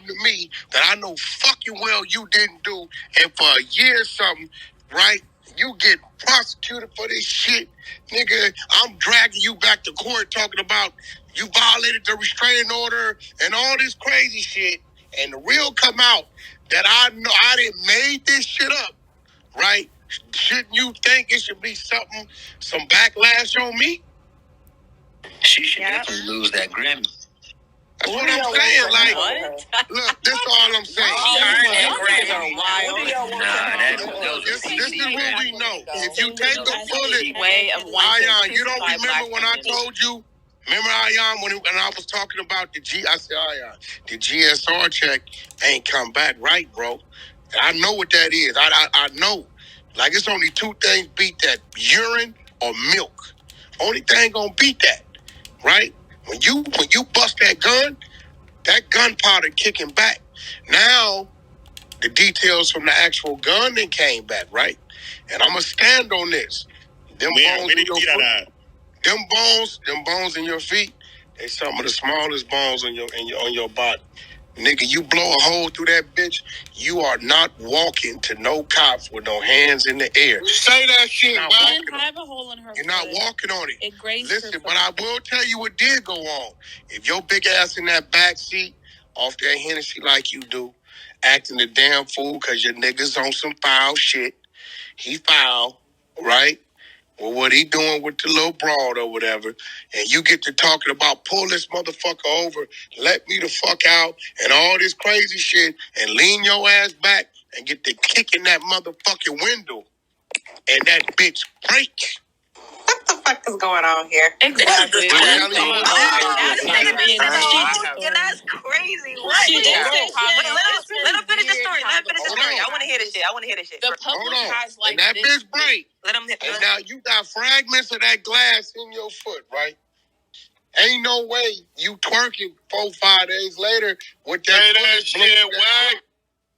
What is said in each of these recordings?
something to me that I know fucking well you didn't do, and for a year or something, right? You get prosecuted for this shit, nigga. I'm dragging you back to court talking about you violated the restraining order and all this crazy shit. And the real come out that I know I didn't made this shit up, right? Shouldn't you think it should be something, some backlash on me? She should definitely lose that Grammy. That's what I'm saying. Like, look, this is all I'm saying. This is what we know. If you take the bullet, Aayanx, you don't remember when I told you? Remember, Aayanx, when I was talking about the Aayanx, the GSR check ain't come back right, bro. I know what that is. I know. Like, it's only two things beat that: urine or milk. Only thing gonna beat that, right? When you bust that gunpowder kicking back. Now, the details from the actual gun then came back, right? And I'm gonna stand on this. Them bones in your feet, they some of the smallest bones on your body. Nigga, you blow a hole through that bitch, you are not walking to no cops with no hands in the air. Say that shit, man. Have a hole in her You're not walking on it. It grazed Listen, her but I will tell you what did go on. If your big ass in that back seat, off that Hennessy like you do, acting a damn fool because your nigga's on some foul shit, he foul, right? Well, what he doing with the little broad or whatever, and you get to talking about pull this motherfucker over, let me the fuck out, and all this crazy shit, and lean your ass back and get to kicking that motherfucking window, and that bitch break. What the fuck is going on here? Exactly. That's crazy. What? Let him finish the story. I want to hear this shit. The public has like and that this. bitch break. And now you got fragments of that glass in your foot, right? Ain't no way you twerking 4-5 days later with that shit.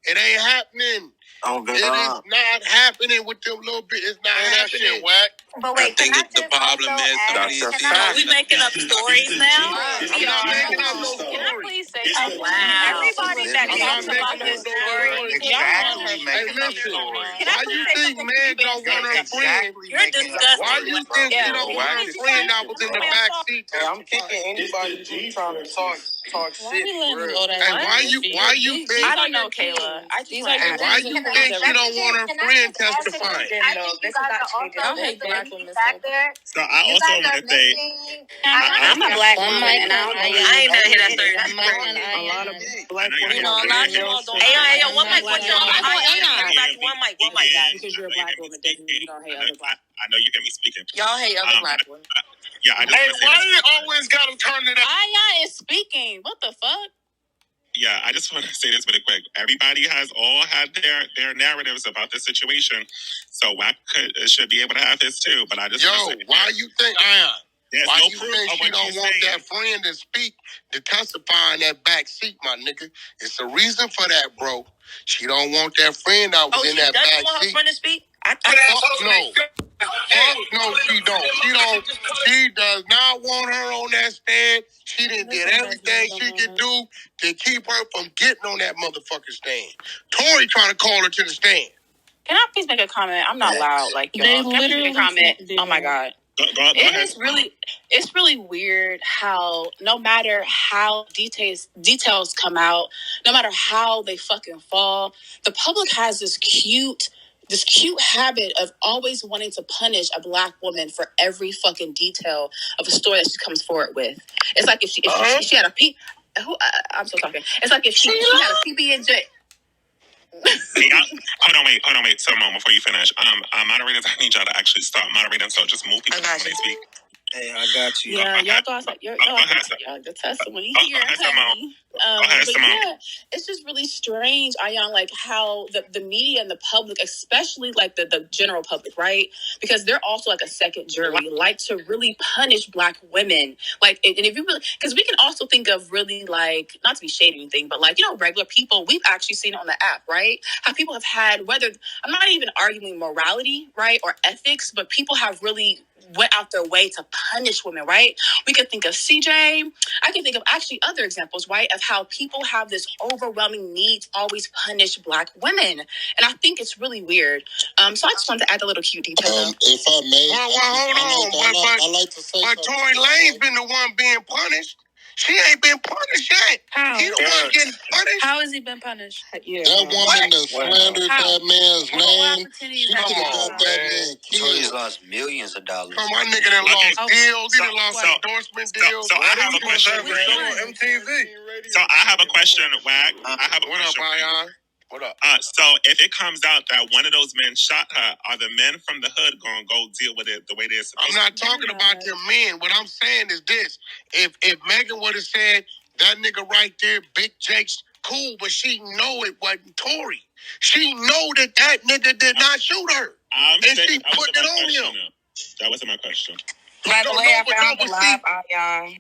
It ain't happening. Oh, God. It is not happening with them little bit. It's not happening. Shit, Wack. But wait, I think the problem is we making up stories now? I'm not making up no stories. Can I please say something? Everybody that talks about this story. Hey, listen. Why you think men don't want her friend? You're disgusting. Why you think you don't want her friend that was in the back seat? I'm kicking anybody who's trying to talk shit. And why you think? I don't know, Kayla. And why you think she don't want her friend testifying? I hate black women so I also want to say, I'm a black woman, and I ain't never hear that story. A lot of black women. Hey, one mic, one mic, guys. because you're a black woman doesn't mean you don't hate other black women. I know you hear me speaking. Y'all hate other black women. Yeah, I just Hey, want to say why this. you always got to turn it up? Aayanx is speaking. What the fuck? Yeah, I just want to say this really quick. Everybody has all had their narratives about this situation, so Wack should be able to have his too. But I just why you think there's why no you proof think of she what don't you're want saying. that friend to speak to testify in that back seat, my nigga? It's a reason for that, bro. She don't want that friend that was in that back seat. She doesn't want her friend to speak? No, she don't. She does not want her on that stand. She done did everything she could do to keep her from getting on that motherfucking stand. Tory trying to call her to the stand. Can I please make a comment? I'm not loud like y'all. Can I please make a comment? Oh my God. Go ahead. It's really weird how no matter how details come out, no matter how they fucking fall, the public has this cute habit of always wanting to punish a black woman for every fucking detail of a story that she comes forward with. It's like if she had a I'm still talking. It's like if she had a PB&J. Hold on, wait. So, Mom, before you finish, moderators, I need y'all to actually stop moderating. So, just move people when they speak. Hey, I got you. Yeah, y'all got the testimony here, honey. But yeah, it's just really strange, Aayanx, like how the media and the public, especially like the general public, right? Because they're also like a second jury, like to really punish black women. Like, and if you really, because we can also think of really like, not to be shady or anything, but like, regular people, we've actually seen it on the app, right? How people have had, whether, I'm not even arguing morality, right? Or ethics, but people have really went out their way to punish women, right? We could think of CJ. I can think of actually other examples, right, of how people have this overwhelming need to always punish Black women. And I think it's really weird. So I just wanted to add a little cute detail. If I may, hold on. But Tory Lane's been the one being punished. She ain't been punished yet. How? He the one getting punished. How has he been punished? Yeah. That woman that slandered that man's name. She could have got that man killed. Tory's lost millions of dollars. Come on, my nigga that lost deals. He done lost endorsement deals. So I have a question. MTV. So I have a question, Wack. I have a question. What up, Aayanx? What up? So if it comes out that one of those men shot her, are the men from the hood going to go deal with it the way they're supposed to? I'm not talking about them men. What I'm saying is this. If Megan would have said, that nigga right there, Big Jake's cool, but she know it wasn't Tory. She know that nigga did not shoot her. And she put it on him. That wasn't my question. By the way, I found the live Aayanx.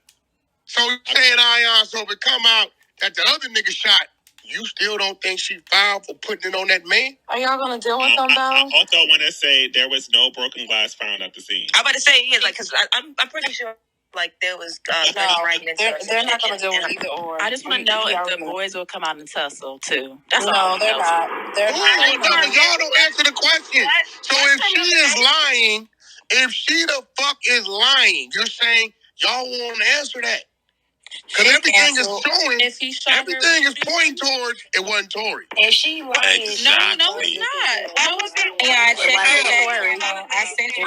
So you saying Aayanx, so if it come out that the other nigga shot, you still don't think she fouled for putting it on that man? Are y'all gonna deal with them though? I also want to say there was no broken glass found at the scene. I'm about to say because I'm pretty sure there was fragments. They're not gonna deal with either or. I just want to know if the boys will come out and tussle too. That's no, all. They're not. They're not. Y'all don't answer the question. So if she is lying, if she the fuck is lying, you're saying y'all won't answer that. Because everything is showing, everything is pointing towards it wasn't Tory. If she lying, no, it's not. Yeah, I checked it. I sent you.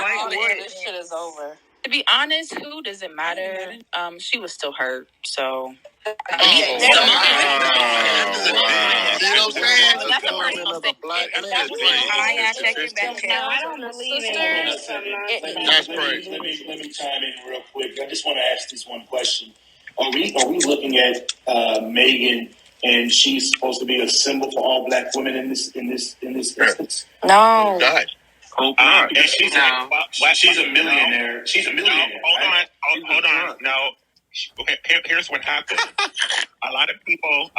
This shit is over. To be honest, who does it matter? She was still hurt, so. You know what I'm saying? That's a personal thing. I don't believe it. That's crazy. Let me chime in real quick. I just want to ask this one question. Are we looking at Megan, and she's supposed to be a symbol for all Black women in this instance? No. And she's a millionaire. She's a millionaire. Hold on. No. Here's what happened. A lot of people.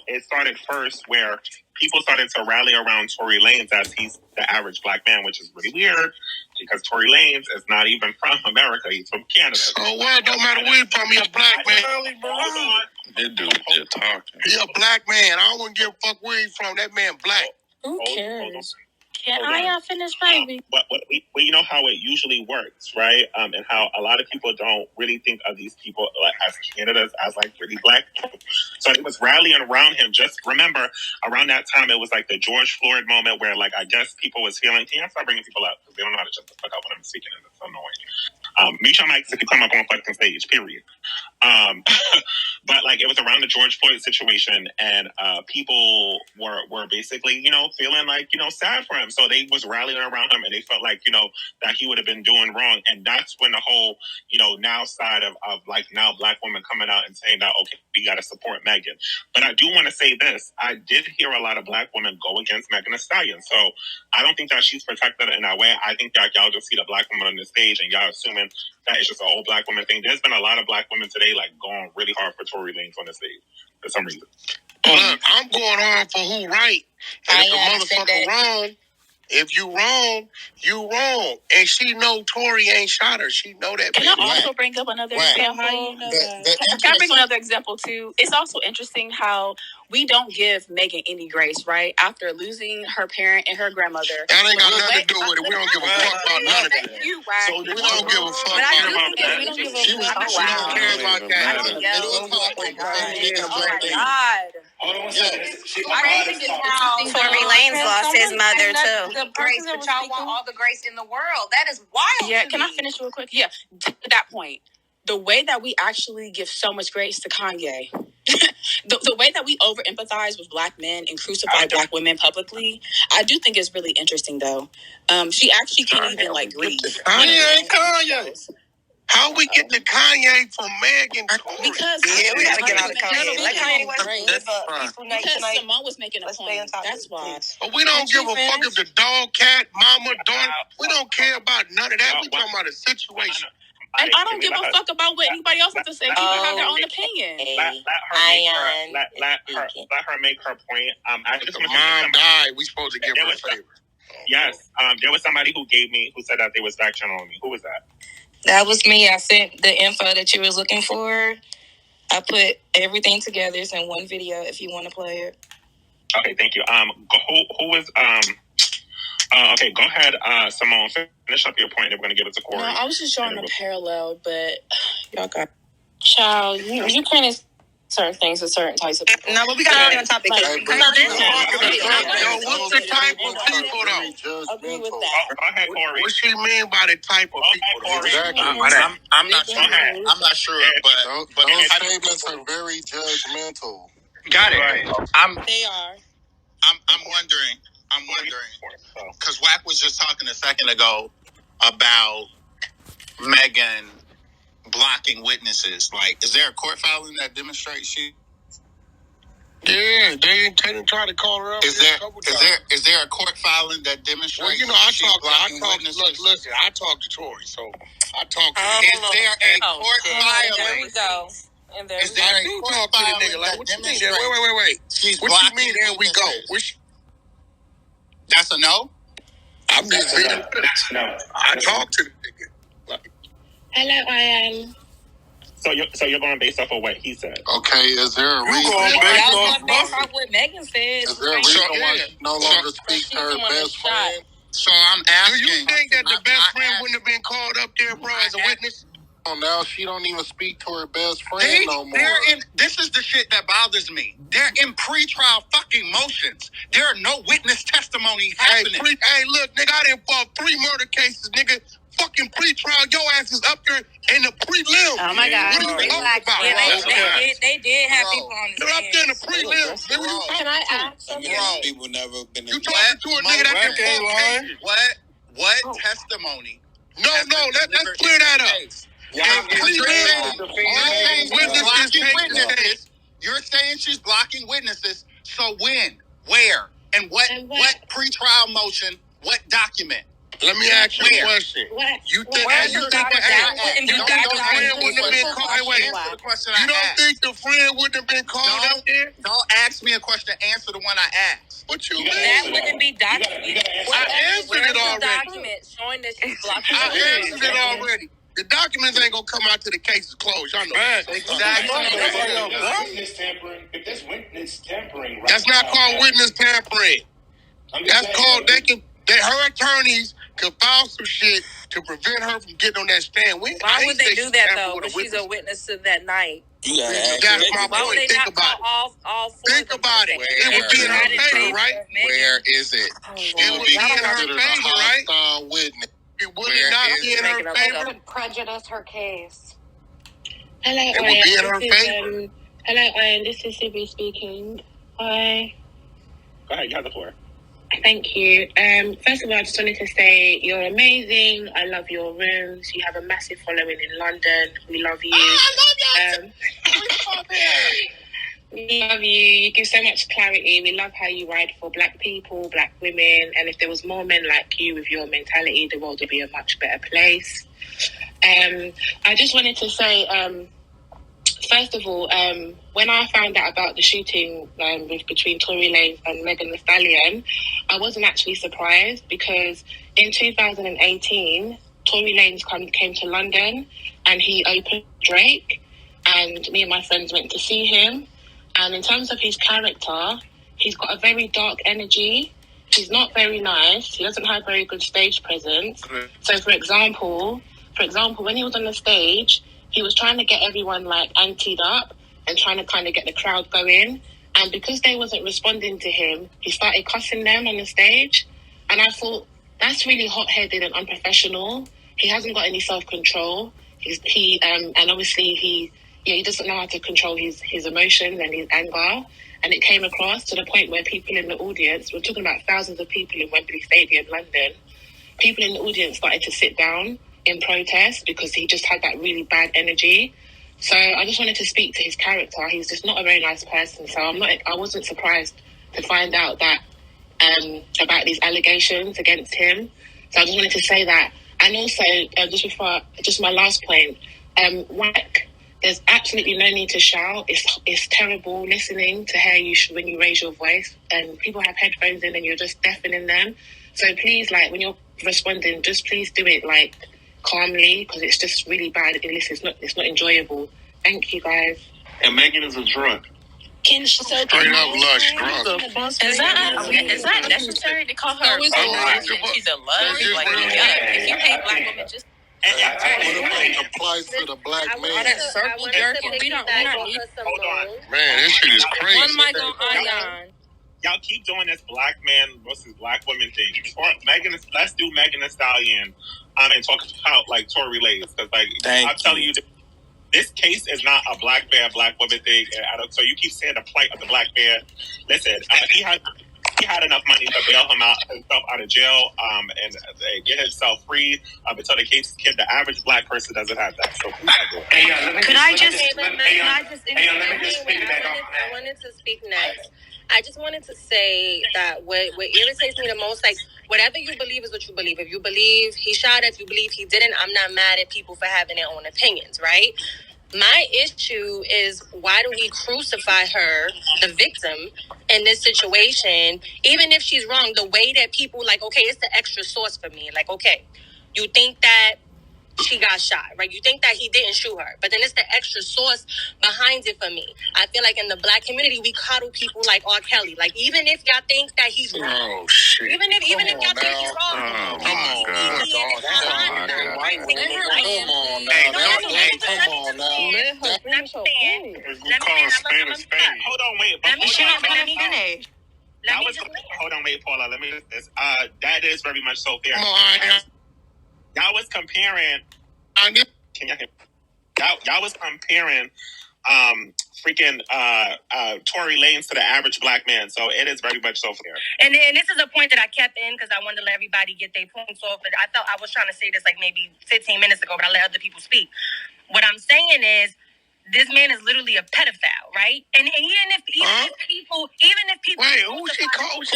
It started first where people started to rally around Tory Lanez as he's the average Black man, which is really weird because Tory Lanez is not even from America; he's from Canada. So what? Don't matter where he's from. He's a Black man. That dude still talking. He's a Black man. I wouldn't give a fuck where he's from. That man Black. Who cares? Can I finish, baby? But you know how it usually works, right? And how a lot of people don't really think of these people as Canadians as really Black people. So it was rallying around him. Just remember, around that time, it was like the George Floyd moment where, I guess people was feeling. Can I start bringing people up because they don't know how to shut the fuck up when I'm speaking, and it's annoying. Mute your mics if you come up on fucking stage. Period. But it was around the George Floyd situation, and people were basically, feeling sad for him. So they was rallying around him, and they felt that he would have been doing wrong. And that's when the whole, now side of now Black women coming out and saying that, okay, we got to support Megan. But I do want to say this. I did hear a lot of Black women go against Megan Thee Stallion. So I don't think that she's protected in that way. I think that y'all just see the Black woman on the stage and y'all assuming that it's just an old Black woman thing. There's been a lot of Black women today going really hard for Tory Lanez on the stage for some reason. Look, I'm going hard for who right. And if a motherfucker wrong, if you wrong, you wrong. And she know Tory ain't shot her. She know that. Can I also bring up another example? Can I bring another example too? It's also interesting how we don't give Megan any grace, right? After losing her parent and her grandmother. That ain't got nothing to do with it. We don't give a fuck about none of that. You, Wack. So we don't give a fuck about that. We don't give a She was don't care about that. Oh my God. Hold on one second. Tory Lanez lost his mother too. The grace, but y'all want all the grace in the world. That is wild. Yeah, can I finish real quick? Yeah, to that point, the way that we actually give so much grace to Kanye, the way that we over empathize with Black men and crucify Black women publicly, I do think is really interesting. Though, she actually can't even grieve. Kanye ain't Kanye. How we get to Kanye from Megan? Because we gotta get out of Kanye. Because Simone was making a point. That's why. But we don't give a fuck if the dog, cat, mama, daughter. We don't care about none of that. We talking about a situation. And I don't give a fuck about what anybody else has to say. People have their own opinion. Let her make her point. Mom died. We supposed to give her a favor. Yes. There was somebody who said that they was back channeling me. Who was that? That was me. I sent the info that you was looking for. I put everything together. It's in one video if you want to play it. Okay, thank you. Who was okay, go ahead, Simone. Finish up your point. We're going to give it to Corey. No, I was just drawing a parallel, but y'all got child. You can't certain things with certain types of people. No, but we got to stay on topic. What's the type of people though? Agree with that. Go ahead, Corey. What she mean by the type of people? Exactly. I'm not sure. I'm not sure, but those statements are very judgmental. Got it. Right. They are. I'm wondering, because Wack was just talking a second ago about Megan blocking witnesses. Like, is there a court filing that demonstrates she? Yeah, they intended to try to call her up. Is there a court filing that demonstrates? Well, you know, I talked to Tory, so I talked to him. Is there a court filing? There we go. And there Is there I a do court talk to the filing nigga like, that what you mean? demonstrates? Wait. She's What you blocking mean? There we go. witnesses? That's a no. I'm just being. No. I talked to the nigga. Like, hello, Aayanx. So you're going based off of what he said. Okay, is there a reason? Y'all based off what Megan said. Is there a reason why she no longer speaks to her best friend? So I'm asking. do you think that the best friend wouldn't have been called up there, bro, as a witness? Now she don't even speak to her best friend no more. This is the shit that bothers me. They're in pre-trial fucking motions. There are no witness testimony happening. Hey, look, nigga, I done fought 3 murder cases, nigga. Fucking pre-trial, your ass is up there in the prelim. Oh my God. What are you talking about? Yeah, they did have people on the You're up there in the prelims. Nigga, what you talking Can I to? ask something? People never been. You talking to a nigga that can fought cases. What testimony? No, let's clear that up. You're saying she's blocking witnesses. So when, where, and what pre-trial motion, what document? Let me ask you a question. You think the friend wouldn't have been called? Wait. You don't think the friend wouldn't have been called up there? Don't ask me a question. Answer the one I asked. What you mean? That wouldn't be documented. I answered it already. Document showing that she's blocking. I answered it already. The documents ain't gonna come out till the case is closed. Y'all know that. Exactly. If there's witness tampering, right? That's not called witness tampering. That's called her attorneys could file some shit to prevent her from getting on that stand. Why would they do that though? When she's a witness to that night. That's my point. Think about it. All Think about it. It would be in her favor, right? Where is it? It would be in her favor, right? Witness. It would not be in her favor. Prejudice her case. Hello, It would be in her favor. Hello, Aayanx. This is Sibby speaking. Hi. Go ahead, you have the floor. Thank you. First of all, I just wanted to say you're amazing. I love your rooms. You have a massive following in London. We love you. I love you. We love you. You give so much clarity. We love how you ride for Black people, Black women. And if there was more men like you with your mentality, the world would be a much better place. I just wanted to say, first of all, when I found out about the shooting between Tory Lanez and Megan Thee Stallion, I wasn't actually surprised because in 2018, Tory Lanez came to London and he opened Drake, and me and my friends went to see him. And in terms of his character, he's got a very dark energy. He's not very nice. He doesn't have very good stage presence. So, for example, when he was on the stage, he was trying to get everyone like anteed up and trying to kind of get the crowd going. And because they wasn't responding to him, he started cussing them on the stage. And I thought, that's really hot-headed and unprofessional. He hasn't got any self-control. And obviously he doesn't know how to control his emotions and his anger. And it came across to the point where people in the audience, we're talking about thousands of people in Wembley Stadium, London, people in the audience started to sit down in protest because he just had that really bad energy. So I just wanted to speak to his character. He's just not a very nice person. So I wasn't surprised to find out that about these allegations against him. So I just wanted to say that. And also, just my last point, Wack, there's absolutely no need to shout. It's terrible listening to hear you when you raise your voice, and people have headphones in and you're just deafening them. So please, like, when you're responding, just please do it, like, calmly, because it's just really bad. It's not enjoyable. Thank you, guys. And Megan is a drunk. Straight up lush drunk. Is that necessary to call her? She's a lush. Like, if you hate black women, just. It applies to the black man. Circle jerking. We don't need. Hold on. Man, this shit is crazy. One mic on Aayanx. Y'all keep doing this black man versus black women thing. Let's do Megan Thee Stallion and talk about, like, Tory Lanez. Because, like, I'm telling you, this case is not a black man, black woman thing. So you keep saying the plight of the black man. Listen, he had enough money to bail himself out of jail and get himself free until the case is the average black person doesn't have that. So I wanted to speak next. I just wanted to say that what irritates me the most, like, whatever you believe is what you believe. If you believe he shot her, if you believe he didn't, I'm not mad at people for having their own opinions, right? My issue is, why do we crucify her, the victim, in this situation, even if she's wrong? The way that people, like, okay, it's the extra sauce for me. Like, okay, you think that she got shot, right? You think that he didn't shoot her, but then it's the extra sauce behind it for me. I feel like in the black community, we coddle people like R. Kelly. Like, even if y'all think that he's wrong, Oh shit! even if y'all think he's wrong, Come on now. Hold on, wait. Hold on, wait, Paula. Let me just this. That is very much so fair. Y'all was comparing. Can y'all hear? Y'all was comparing freaking Tory Lanez to the average black man. So it is very much so fair. And this is a point that I kept in because I wanted to let everybody get their points off. But I felt I was trying to say this like maybe 15 minutes ago, but I let other people speak. What I'm saying is, this man is literally a pedophile, right? And even if people wait, who she called?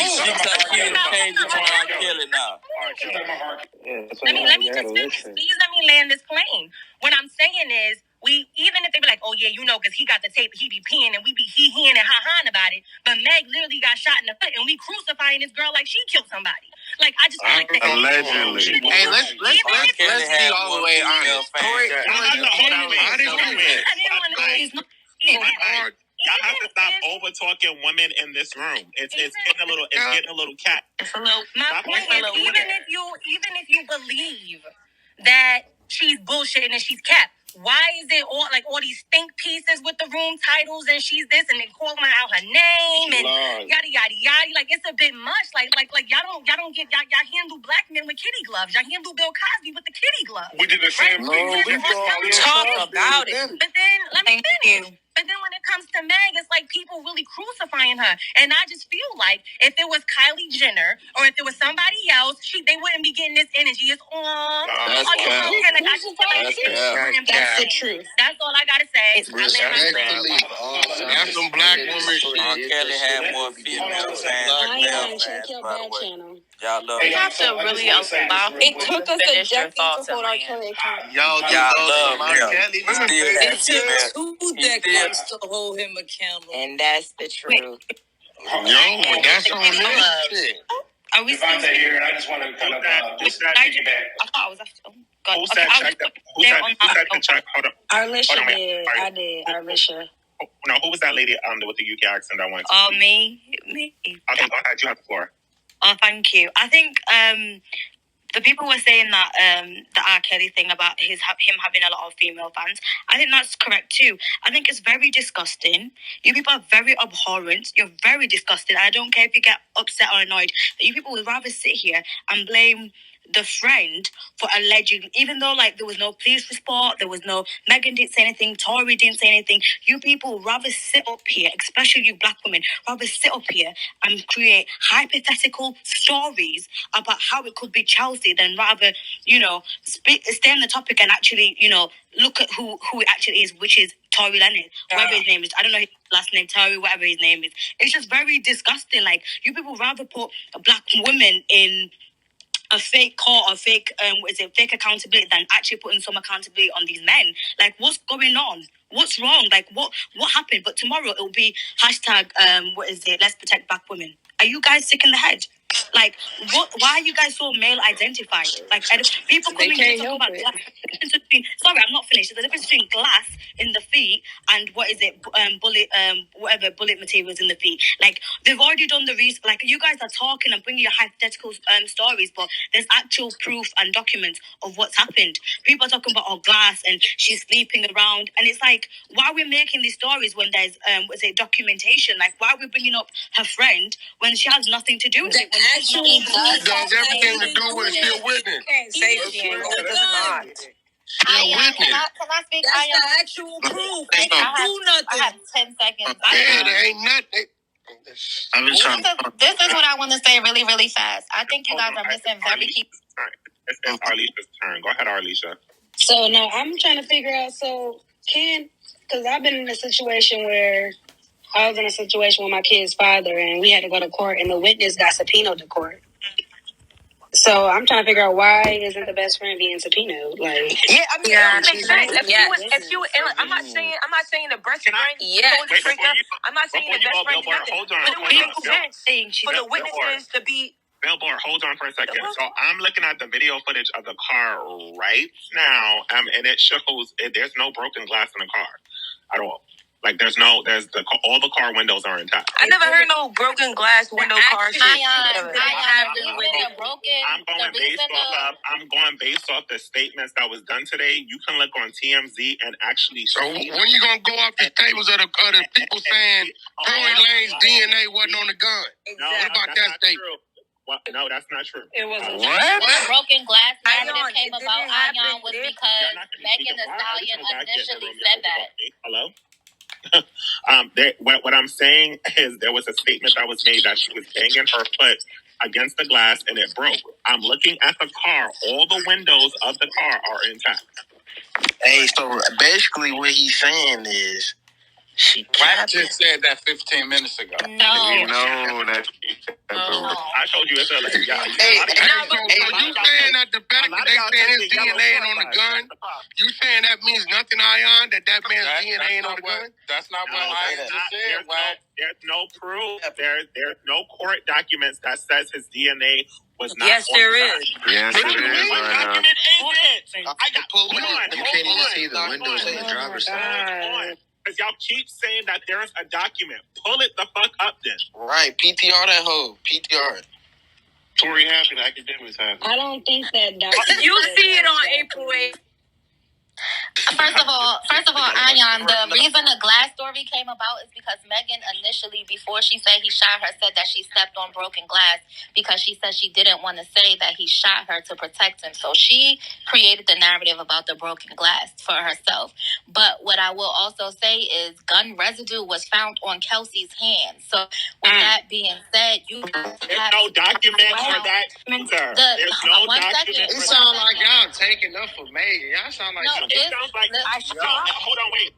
Let me just finish. Please let me land this plane. What I'm saying is, even if they be like, oh yeah, you know, because he got the tape, he be peeing, and we be he-heing and ha-haing about it. But Meg literally got shot in the foot, and we crucifying this girl like she killed somebody. Like, I just feel like that. Allegedly. Hey, let's be all the way honest. Y'all have to stop over talking women in this room. It's getting a little cat. My point is, even if you believe that she's bullshitting and she's capped, why is it all these think pieces with the room titles and she's this and then calling out her name and yada yada yada? Like, it's a bit much. Like y'all handle black men with kitty gloves. Y'all handle Bill Cosby with the kitty gloves. We did the same thing. We talk about it. But then let me finish. But then when it comes to Meg, it's like people really crucifying her. And I just feel like if it was Kylie Jenner or if it was somebody else, they wouldn't be getting this energy. It's That's the truth. That's all I gotta say. That's some black women. R. Kelly had more female fans than male fans, by the way. Y'all love You have to really allow It took us a finish your decade to thoughts hold and R. land. Kelly accountable. y'all love R. Kelly. Kelly. It took 2 decades to hold him accountable. And that's the truth. That's on them. Shit. Are we Devontae here, and I just want to kind of just take it back. I thought I was after. Who said check? Hold on. Arlisha did. I did. Arlisha. No, who was that lady with the UK accent that went to? Me. Okay, go ahead. You have the floor. Oh, thank you. I think the people were saying that the R. Kelly thing about him having a lot of female fans. I think that's correct too. I think it's very disgusting. You people are very abhorrent. You're very disgusting. I don't care if you get upset or annoyed. You people would rather sit here and blame the friend for allegedly, even though there was no police report, there was no, Megan didn't say anything, Tory didn't say anything. You people rather sit up here, especially you black women, rather sit up here and create hypothetical stories about how it could be Chelsea than rather, stay on the topic and actually, look at who it actually is, which is Tory LANEZ, whatever his name is. I don't know his last name, Tory, whatever his name is. It's just very disgusting. You people rather put black women in a fake court or fake accountability than actually putting some accountability on these men. What's going on? What's wrong? What happened? But tomorrow it'll be hashtag let's protect black women. Are you guys sick in the head? Like, why are you guys so male identified? Like, people coming here talking about glass. Sorry, I'm not finished. There's a difference between glass in the feet and bullet materials in the feet. Like, they've already done the research. Like, you guys are talking and bringing your hypothetical stories, but there's actual proof and documents of what's happened. People are talking about glass and she's sleeping around, and it's like, why are we making these stories when there's documentation? Like, why are we bringing up her friend when she has nothing to do with it? She does everything to do with it. She's a witness. Say she ain't not. Can I speak? That's the actual proof. They don't do nothing. I have 10 seconds. Yeah, there ain't nothing. This is what I want to say really, really fast. I think you guys are missing very key. It's Arlisha's turn. Go ahead, Arlisha. So, no, I'm trying to figure out, because I've been in a situation where I was in a situation with my kid's father, and we had to go to court, and the witness got subpoenaed to court. So I'm trying to figure out why isn't the best friend being subpoenaed? Like, yeah, I mean, it makes sense. If you, I'm not saying the best friend. I'm not saying the best friend. Hold on. But it would make sense for the witnesses to be. Billboard, hold on for a second. So I'm looking at the video footage of the car right now, and it shows there's no broken glass in the car at all. Like all the car windows are intact. I never heard no broken glass window car shit. I'm going based off the statements that was done today. You can look on TMZ and actually. So when you gonna go off the tables of the people saying Tory Lane's DNA wasn't on the gun? No, what about that statement? No, that's not true. It wasn't. What? Broken glass narrative came about, Aayanx, was because Megan Thee Stallion initially said that. Hello? What I'm saying is there was a statement that was made that she was banging her foot against the glass and it broke. I'm looking at the car. All the windows of the car are intact. Hey, so basically what he's saying is Wack just said that 15 minutes ago. No, that's. I told you it's a like. So you saying that the fact that they saying his DNA ain't on the gun, you saying that means nothing, Aayanx? That man's DNA ain't on the gun? That's not what Aayanx just said, Wack. There's no proof. There's no court documents that says his DNA was not. Yes, there is. Yes, it is. Document is it? I got. Hold on. You can't even see the windows of the driver's side. Because y'all keep saying that there's a document. Pull it the fuck up then. Right. PTR that hoe. PTR. Tory happy, the academics happy. I don't think that document. You see it on April 8th. First of all, Aayanx, the reason the glass story came about is because Megan initially, before she said he shot her, said that she stepped on broken glass because she said she didn't want to say that he shot her to protect him. So she created the narrative about the broken glass for herself. But what I will also say is gun residue was found on Kelsey's hands. So with that being said, there's no document for that. There's no document. It sounds like y'all taking up for Megan. Y'all sound like. It sounds like hold on, wait.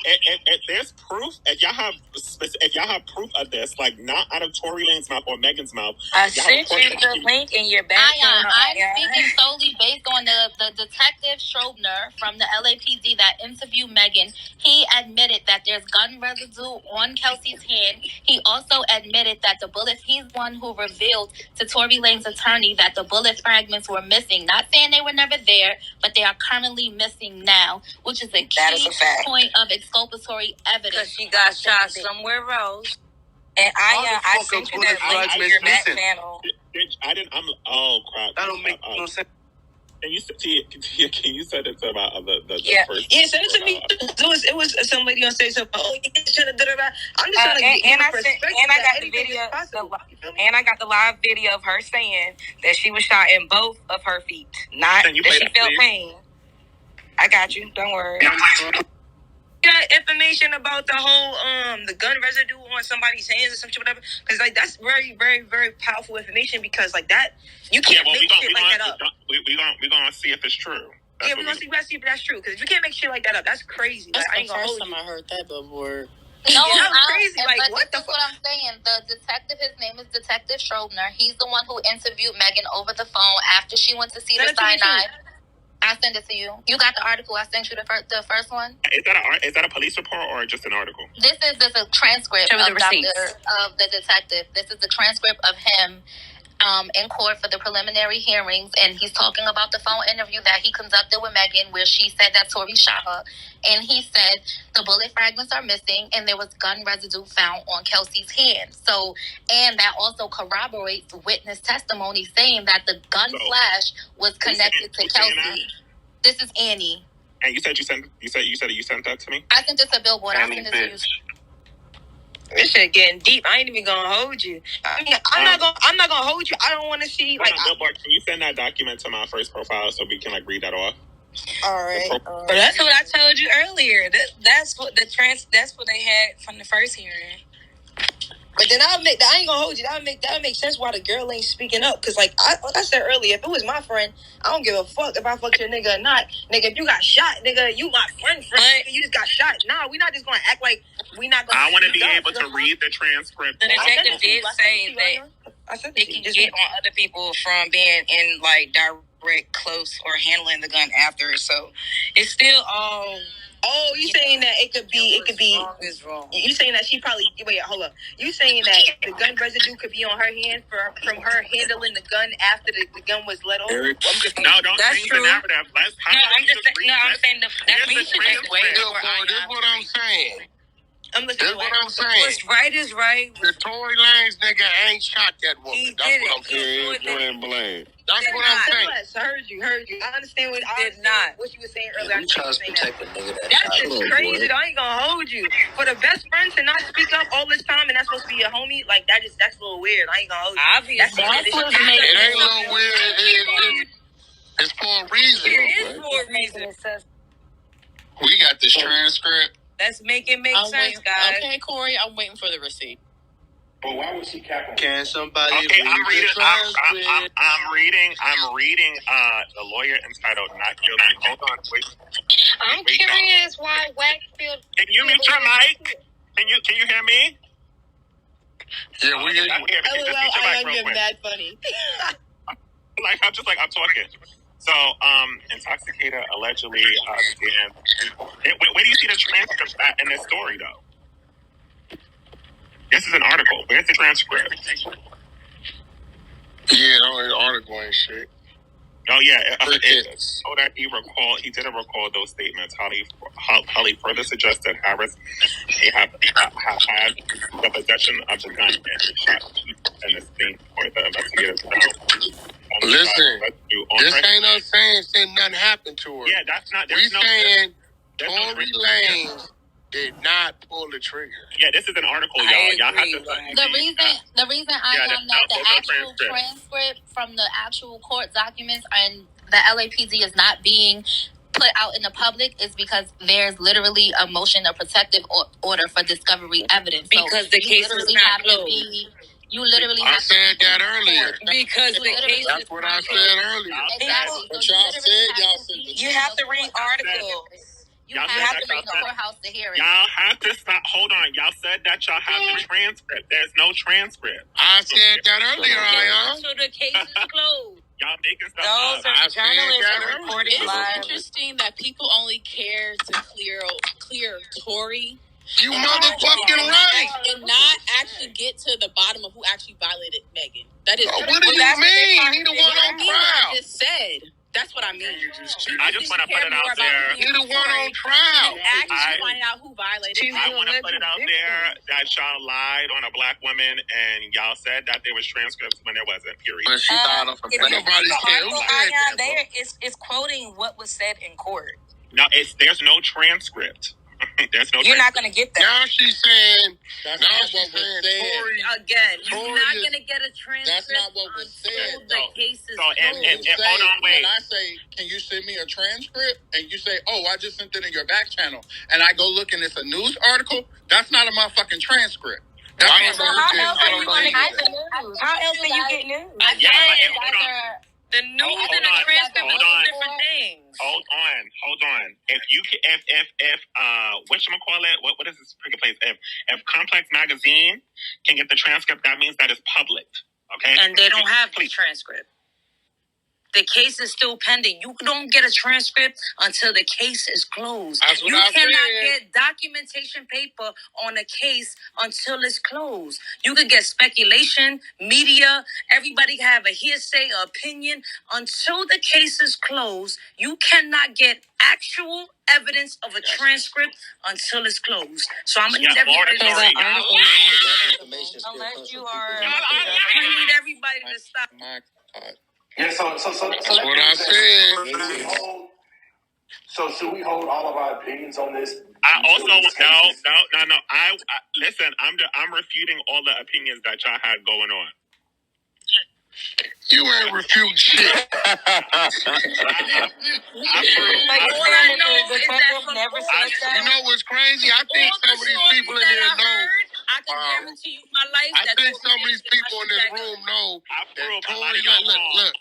If there's proof, if y'all have proof of this, like not out of Tory Lane's mouth or Megan's mouth. I sent you the link in your back. I'm speaking solely based on the detective Schrobner from the LAPD that interviewed Megan. He admitted that there's gun residue on Kelsey's hand. He also admitted that the bullets, he's one who revealed to Tory Lane's attorney that the bullet fragments were missing. Not saying they were never there, but they are currently missing now, which is a key point of exculpatory evidence. Because she got shot somewhere else. And I sent you that link in your back channel. Oh crap! That don't make no sense. Can you send it to about the first? Yeah, send it to me. It was some lady on stage. I'm just trying to and I got the video. And I got the live video of her saying that she was shot in both of her feet. Not that she felt pain. I got you. Don't worry. Got information about the whole the gun residue on somebody's hands or some shit, whatever. Because like that's very, very, very powerful information. Because like that, you can't make shit like that up. We're gonna see if it's true. We're gonna see if that's true. Because you can't make shit like that up. That's crazy. That's I ain't gonna hold you. I heard that before. No, that was crazy. Like what the fuck? That's what I'm saying. The detective, his name is Detective Schrobner. He's the one who interviewed Megan over the phone after she went to see the cyanide. I sent it to you. You got the article. I sent you the first one. Is that a police report or just an article? This is a transcript of the detective. This is the transcript of him in court for the preliminary hearings, and he's talking about the phone interview that he conducted with Megan, where she said that Tory shot her, and he said the bullet fragments are missing, and there was gun residue found on Kelsey's hand. So, and that also corroborates witness testimony saying that the gun flash was connected to Kelsey. This is Annie. And you said you sent that to me? I sent it to Billboard. I sent it to you. This shit getting deep. I ain't even gonna hold you. I mean, I'm not gonna hold you. I don't want to see Billboard, can you send that document to my first profile so we can read that off? All right. But that's what I told you earlier. That's what they had from the first hearing. But then I ain't gonna hold you. That would make sense why the girl ain't speaking up. Cause like I said earlier, if it was my friend, I don't give a fuck if I fucked your nigga or not. Nigga, if you got shot, nigga, you my friend. Nigga, you just got shot. Nah, we not just gonna act like we not gonna. I want to be able to read the transcript. The detective did say that they can get on other people from being in like direct, close, or handling the gun after. So it's still all. Oh, you saying that it could be wrong. You saying that she probably hold up. You saying that the gun residue could be on her hand from her handling the gun after the gun was let off? No, don't change the narrative. I'm saying that's This is what I'm saying. That's what I'm saying. What's right is right. The Tory LANEZ nigga ain't shot that woman. He That's did what I'm saying. That's what I'm saying. Heard you. I understand what you were saying earlier. You trying to protect the nigga That's just crazy. I ain't gonna hold you. For the best friend to not speak up all this time and that's supposed to be a homie, like that's a little weird. I ain't gonna hold you. Obviously. It ain't a little weird. It's for a reason. It is for a reason. We got this transcript. Let's make it make sense, guys. Okay, Corey, I'm waiting for the receipt. But why would she cap on? Can somebody Okay, read the transcript? I'm reading the lawyer entitled Not Guilty. Hold on, wait. I'm curious why Wack feels. Can you mute your mic? Can you hear me? Yeah, we hear you. I'm mad funny. I'm talking. So, intoxicated allegedly began. Where do you see the transcript in this story, though? This is an article. Where's the transcript? Yeah, the article ain't shit. Oh yeah, so that he didn't recall those statements. Holly further suggested Harris had the possession of the gun and shot in the same point the investigators found. Listen, this ain't us saying nothing happened to her. Yeah, that's not. We saying Tory LANEZ did not pull the trigger. Yeah, this is an article, y'all. Y'all have to. The reason I don't know the actual transcript from the actual court documents and the LAPD is not being put out in the public is because there's literally a motion of protective order for discovery evidence. Because the case is not closed. You literally I said that earlier. Because the case That's what I said earlier. Exactly. But y'all said you have to read articles. You have to read the courthouse to hear it. Y'all have to stop. Hold on. Y'all said that y'all have the transcript. There's no transcript. I said that earlier, Aayanx. So the case is closed. Y'all making stuff Those up. are journalists are recording It's live. interesting that people only care to clear Tory. You motherfucking right. And not actually get to the bottom of who actually violated Megan. That is. What do you mean? He the one on I trial. just said. That's what I mean. I just want to put it out there. He the one on trial. Actually finding out who violated. I want to put it out there that y'all lied on a black woman and y'all said that there was transcripts when there wasn't, period. But she thought of nobody cared. It's quoting what was said in court. No, there's no transcript. You're not going to get that. Now she's saying, That's not what was said. Tory, Again, Tory you're not is- going to get a transcript. That's not what was said. The case is and closed. hold on, wait. When I say, can you send me a transcript? And you say, oh, I just sent it in your back channel. And I go look and it's a news article. That's not a motherfucking transcript. That's I don't know How else I are don't you know going to either. get the news? How else do you get news? Yeah, but hold on. The news and the transcript are two different things. Hold on. If whatchamacallit, what is this freaking place? If Complex Magazine can get the transcript, that means that it's public. Okay? And they don't have the transcript. The case is still pending. You don't get a transcript until the case is closed. That's what you I cannot said. get documentation paper on a case until it's closed. You could get speculation, media, everybody can have a hearsay, opinion. Until the case is closed, you cannot get actual evidence of a transcript until it's closed. So I'm gonna need everybody to stop. Unless you are, I need everybody to stop. Yeah, so That's what I said. So should we hold all of our opinions on this? I also no. I listen. I'm refuting all the opinions that y'all had going on. You ain't refute shit. All I know is that from you know what's crazy? I think some of these people in here know. I can guarantee you my life. I think some of these people in this room know that Tory. Look.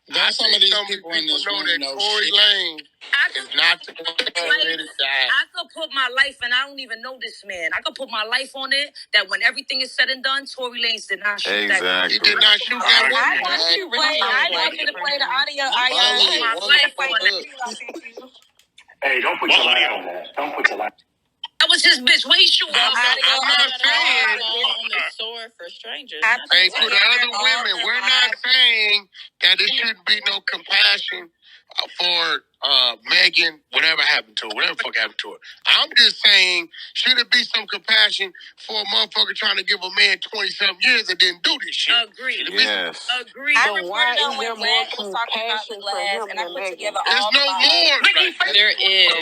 There's some of these people in this room that Tory Lane is not the one that ready to die. I could put my life, and I don't even know this man. I could put my life on it that when everything is said and done, Tory Lanez did not shoot that gun. He did not shoot that gun. I want you to play the audio. Hey, don't put your life on that. Don't put your life. That was his bitch. What he shooting? I'm not saying on the sword for strangers. Hey, to the other women, we're not saying that there shouldn't be no compassion for Megan, whatever happened to her, whatever the fuck happened to her. I'm just saying, should it be some compassion for a motherfucker trying to give a man 20-something years that didn't do this shit? Agreed. Yes. Agreed. I why is there more compassion for him and I put together There's all no more. There is.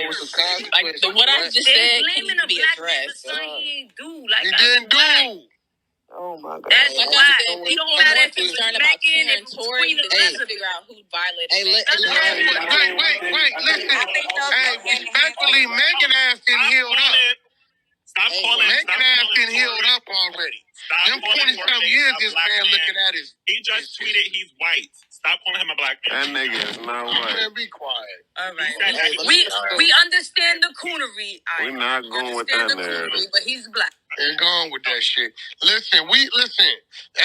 Like what I just said blaming can a be black man for addressed. something he ain't do. Like He didn't do. Oh my God. That's Like why. I said, We people don't are matter more if it's concerned about Megan Karen and Tory than Queen to figure out who violated. Wait, listen. Hey, respectfully, Megan ass didn't healed up. Stop calling. Megan ass didn't healed up already. Them 20-some years this man looking at his. He just tweeted he's white. Stop calling him a black man. That nigga is not white. Man, be quiet. All right. We understand the coonery. We're not going with that narrative. But he's black. Ain't going with that shit. Listen.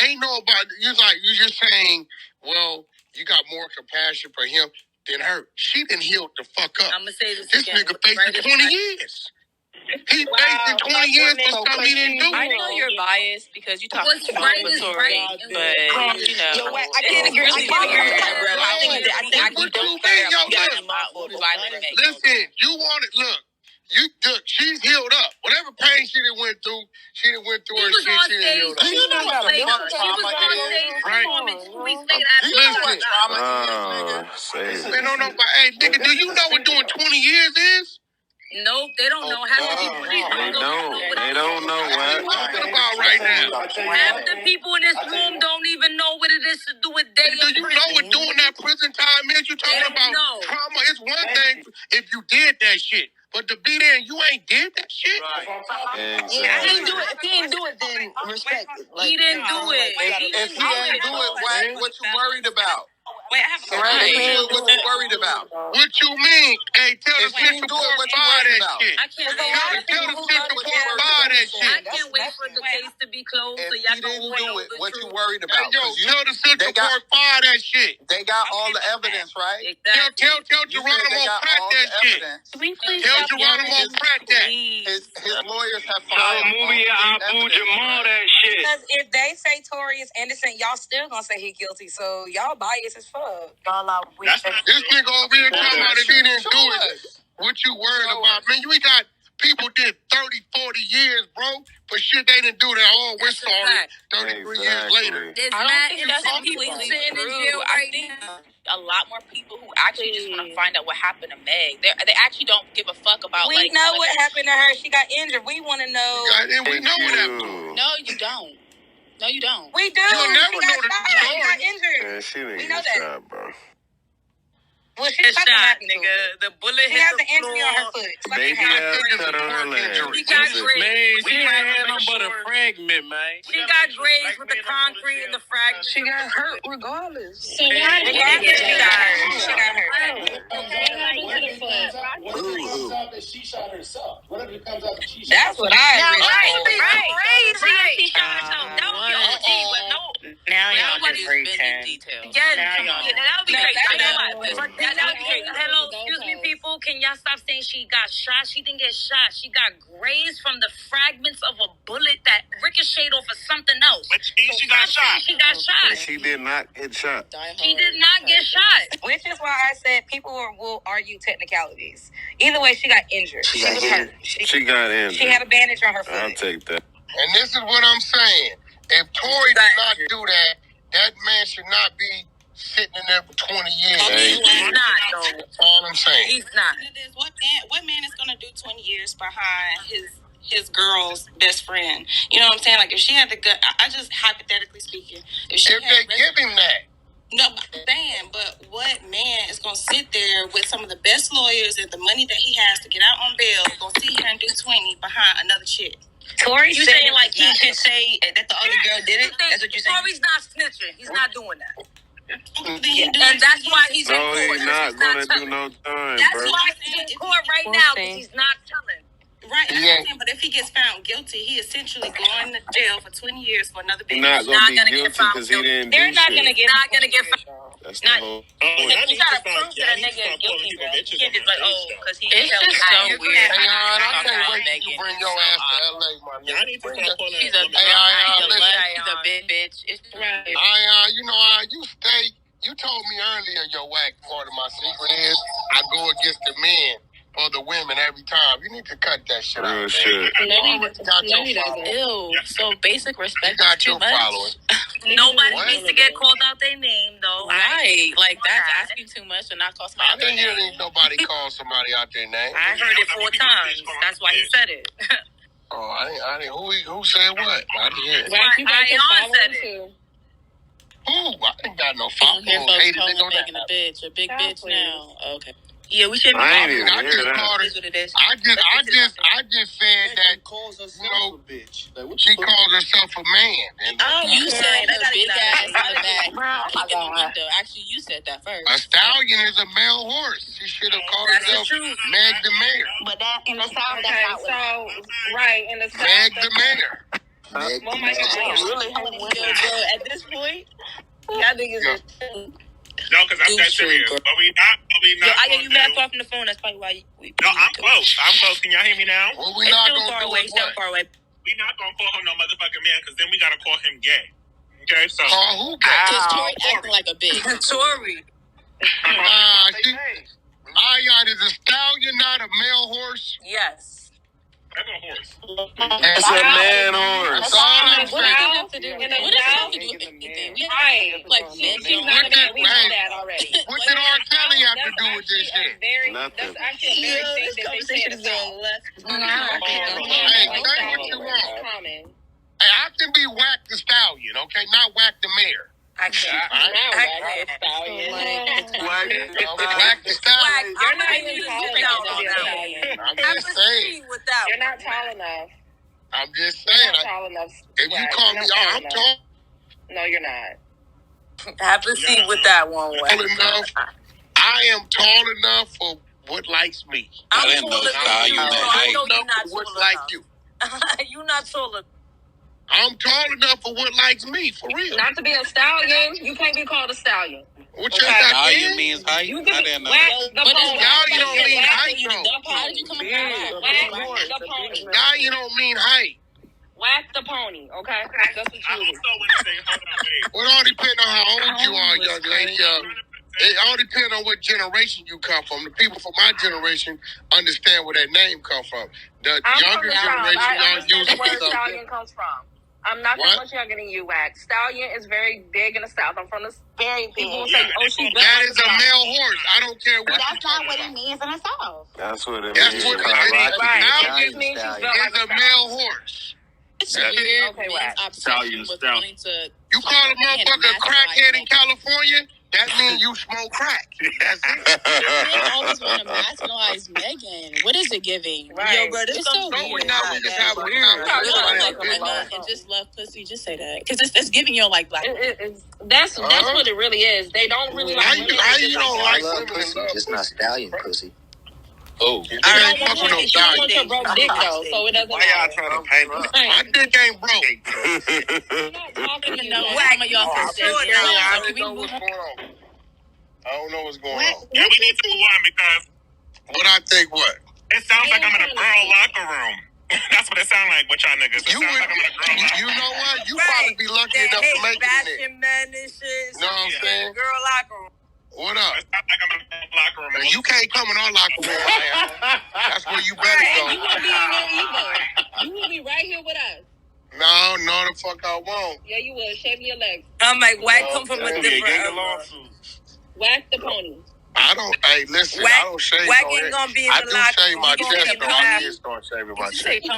Ain't nobody. You just saying. Well, you got more compassion for him than her. She didn't heal the fuck up. I'm gonna say this This again. nigga facing 20 years. He facing 20 years for something he didn't do. I know you're biased because you talk What's about right is Tory, right. but you know, I can't agree. Listen, you want it. Look, she's healed up. Whatever pain she done went through, she done went through her shit. She done healed up. He was on stage performing 2 weeks later. Man, don't know. Hey, nigga, do you know what doing 20 years is? Nope, they don't know. Half the people in this room They don't know what we're talking about right now. Half the people in this room don't even know what it is to do with dating. Do you know what doing that prison time is? You talking about trauma? It's one thing if you did that shit, but to be there and you ain't did that shit. Exactly. if he didn't do it, then respect it. He didn't do it. If he ain't do it, what you worried about? Wait, I have a What you worried about? What you mean? Hey, tell the Central Court fire that shit. I can't wait. Tell the Central Court fire that shit. I can't wait for the case to be closed so y'all If he can didn't wait do over it, the what truth. you worried Hey, about? yo, tell the Central Court fire that shit. They got all the evidence, right? Exactly. Tell Geronimo Pratt that shit. Tell Geronimo Pratt that. His lawyers have Tell filed movie Abu Jamal that shit. Because if they say Tory is innocent, y'all still gonna say he guilty. So y'all biased as fuck. This nigga over here talking about if he didn't do it. What you worried about? Man, we got people did 30, 40 years, bro, for shit they didn't do. We're sorry. 33 years later. There's I not don't think that's innocent people completely sitting in true. jail I right think now. a lot more people who actually just want to find out what happened to Meg. They actually don't give a fuck about. We know what happened to her. She got injured. We want to know. We know what happened. No, you don't. No, you don't. We do. You'll never know the She story. got injured. Man, she didn't We know get that. shot, bro. Well, she's shot, nigga. The bullet She hit has the an injury floor. on her foot. Baby ass cut on her leg. She got grazed. Man, she ain't had nothing but a fragment, man. She got grazed with the concrete and the fragments. She got hurt regardless. So why did she got hurt? She got hurt. What if it comes out that she shot herself? What if it comes out that she shot That's what I agree. Right. She shot herself. That would be OG, but no. Now y'all Nobody's just been in preaching. detail. Yes, Now y'all. that would be crazy. y'all stop saying she got shot. She didn't get shot. She got grazed from the fragments of a bullet that ricocheted off of something else. But she got shot. She got shot. She did not get shot. She did not get shot. Which is why I said people will argue technicalities. Either way, she got injured. She was hurt. She got injured. She had a bandage on her foot. I'll take that. And this is what I'm saying. If Tory did not do that, that man should not be sitting in there for 20 years. He's not, though. That's all I'm saying. He's not. What man is going to do 20 years behind his girl's best friend? You know what I'm saying? Like, if she had the gut, I just hypothetically speaking, if they give him that. No, I'm saying, but what man is going to sit there with some of the best lawyers and the money that he has to get out on bail, going to sit here and do 20 behind another chick? Tory, you saying like he should say that the other girl did it? That's what you're saying? Tory's not snitching. He's not doing that. And that's why he's in court. No, he's not going to do no time, That's bro. why he's in court right now, because he's not telling. Right, that's what I'm saying, but if he gets found guilty, he essentially going to jail for 20 years for another bitch. He's not going to be guilty because he didn't do shit. They're not going to get found. That's the whole... You gotta prove that a nigga is guilty, bro. You can't just like, because he is so weird. I can't wait till you bring your ass to LA, my nigga. Y'all need to stop calling He's a bitch. It's right. You know, you told me earlier your whack part of my secret is I go against the men for the women every time. You need to cut that shit out. Oh, shit. Ew. So basic respect. You got your followers. Nobody needs to get called out their name, though. Right. Like, that's asking too much to not call somebody I didn't hear nobody call somebody out their name. I heard it 4 times. That's why he said it. Oh, I didn't. Who said what? I didn't hear it. Aayanx said it. Who? I ain't got no followers. Hated nigga on that. A big bitch now. Okay. Yeah, we should be. I ain't even hear that. I just said that, you know, she calls herself a man. And You said a big ass in the back. Actually, you said that first. a stallion is a male horse. She should have called herself Meg the Mayor. But that in the South, that's not what right, in the South. Meg the Mayor. At this point, y'all niggas No, because I'm that serious. But we not. you left off on the phone. That's probably why we. No, I'm close. Can y'all hear me now? Well, we not going to do it. Far away. We not going to call him no motherfucking man, because then we got to call him gay. Okay, so. Call who gay? Because Tory acting like a bitch. Tory. Nah, Aayanx is a stallion, not a male horse. Yes. That's a horse. It's a man horse. That's all I'm saying. What does it have to do with anything? We have like men. We know that already. What did R. Kelly have to do with this shit? Nothing. That's actually a very thing that they say is going left. Hey, say what you want. Hey, I can be Wack the Stallion, okay? Not Wack the Mayor. I can't. Wack the Stallion. You're not even tall enough. I'm just saying. You're not tall enough. I'm just saying. Tall enough. If you call me, I'm tall. No, you're not. Have a seat with that one. Tall enough. I am tall enough for what likes me. I didn't know Stallion meant height. What like you. You're not tall enough. I'm tall enough for what likes me, for real. Not to be a stallion. You can't be called a stallion. What you got? Stallion means height. I didn't know that. Stallion don't mean height, though. How did you come up with the pony? Stallion don't mean height. Whack the pony, okay? That's what you I also want to say, hold on, wait. Well, it all depends on how old you are, young lady. It all depends on what generation you come from. The people from my generation understand where that name come from. The younger generation, y'all use it where for stallion comes from. I'm not that much younger than you, Wack. Stallion is very big in the South. I'm from the very big. People say, she's that is a male horse. I don't care what. That's not what it means in the South. That's what it That's means. what it means. Stallion. It's a male horse. It's weird. Okay, Wack. Stallion. You call a motherfucker a crackhead in California? That means you smoke crack. That's it. I always want to masculinize Megan. What is it giving? Right. Yo, bro, this it's so no, weird. we just have weird. Like women and just love pussy. Just say that because it's giving you like black. That's what it really is. They don't really like women. How you don't like love women? pussy, just not stallion pussy. Oh. I ain't fucking no You stallion. want your broke dick though, so it doesn't Why y'all trying to paint us? My dick ain't broke. I'm not talking to you. Wack, Some of y'all I can say don't know what's going on. I don't know what's going on. Yeah, we need to move on because What I think what? It sounds like I'm in a girl locker room. That's what it sounds like with y'all niggas. It sounds like I'm in a girl locker room. You know what? You probably be lucky enough to make it in there. Men and shit. You know what I'm saying? Girl locker room. What up? It sounds like I'm in a locker room. You can't come in our locker room, man. That's where you better go. You won't be in there either. You will be right here with us. No, the fuck I won't. Yeah, you will. Shave your legs. I'm like, Wack come from a different... Whack the pony. I don't. Hey, listen. Wack, I don't shave. Wack ain't gonna be in the locker. I do shave my chest. I did start shaving my chest.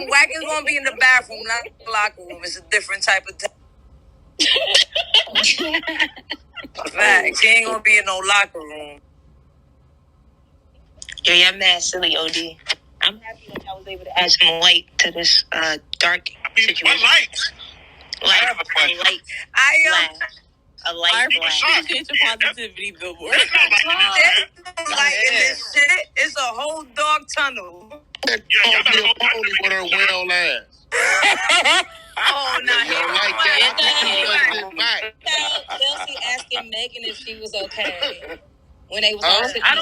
Wack is gonna be in the bathroom, not the locker room. It's a different type of. Facts. He ain't gonna be in no locker room. Yo, y'all mad silly, OD. I'm happy that I was able to add some light to this dark situation. What light? I have a question. A light black. It's a positivity billboard. There's no light in this shit. It's a whole dark tunnel. That be a pony with her well ass. Oh, nah, he don't like that. Chelsea asking Megan if she was okay. When they was all sitting I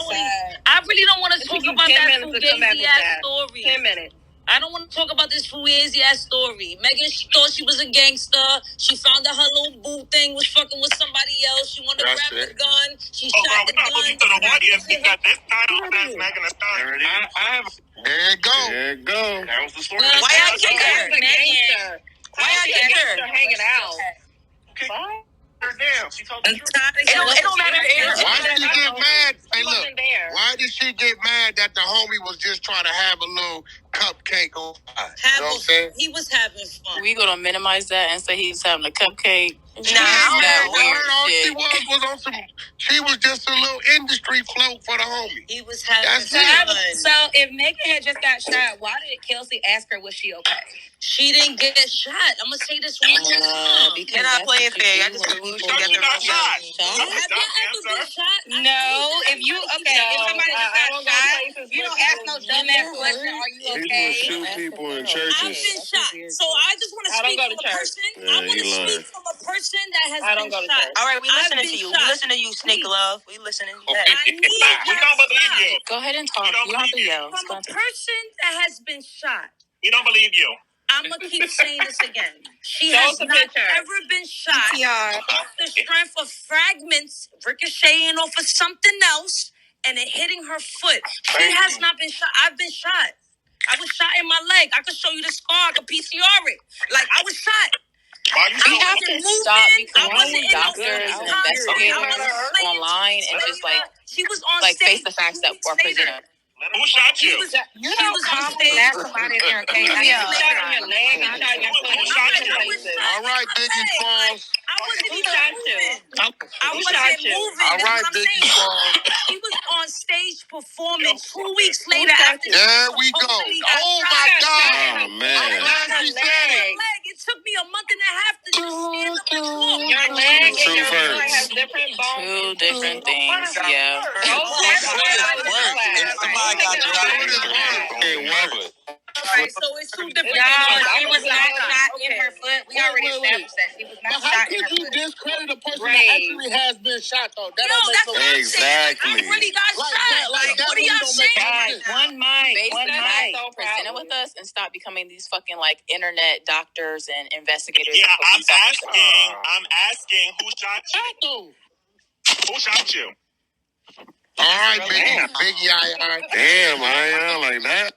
really don't want to talk about that fugazi ass story. 10 minutes. I don't want to talk about this fugazi ass story. Megan thought she was a gangster. She found out her little boo thing was fucking with somebody else. She wanted to grab the gun. She shot the gun. To the audience because this title that's Megan Thee Stallion. There it go. There it go. That was the story. Why y'all kick her? Why y'all kick her? Hanging out. Damn, she told the truth. It don't matter. Why did she get mad? Hey, look. Why did she get mad that the homie was just trying to have a little cupcake on fire? You know what I'm saying? He was having fun. We gonna minimize that and say he's having a cupcake. She was just a little industry float for the homie. He was having fun. So if Megan had just got shot, why did Kelsey ask her was she okay? She didn't get shot. I'm gonna say this one more time. You're not playing fair. I just believe she got the real shot. Have y'all ever been shot? No. If somebody just got shot, you don't ask no dumbass question. Are you okay? People shoot people in churches. I've been shot, so I just want to speak from a person. I want to speak from a person that has been shot. All right, we listening to you. We listening to you, Snake Love. We listening. We don't believe you. Go ahead and talk. You don't have to yell. From a person that has been shot. We don't believe you. I'm going to keep saying this again. She has not ever been shot off the strength of fragments ricocheting off of something else and it hitting her foot. She has not been shot. I've been shot. I was shot in my leg. I could show you the scar. I could PCR it. Like, I was shot. We have to stop becoming doctors and investigators online and just she was on face the facts that are presented. Who shot you? You don't come ask somebody there, okay? All right, Biggie Falls. I wasn't moving. All right, Biggie Falls. She was on stage performing 2 weeks later after. There we go. Oh my God. Oh man. It took me a month and a half to just stand up and walk. Your leg and True your foot facts. have different bones. Two different things, yeah. Somebody got you. Right, so it's two different things. She was not shot in her foot. We already established that. She was not shot in her foot. How could you discredit a person that actually has been shot, though? That don't make no sense. Exactly. I really got shot. Like, what are y'all saying? One mic. Present it with us and stop becoming these fucking internet doctors and investigators. Yeah, and I'm asking who shot you? Who shot you? All right, Biggie, Aayanx. Damn, I like that.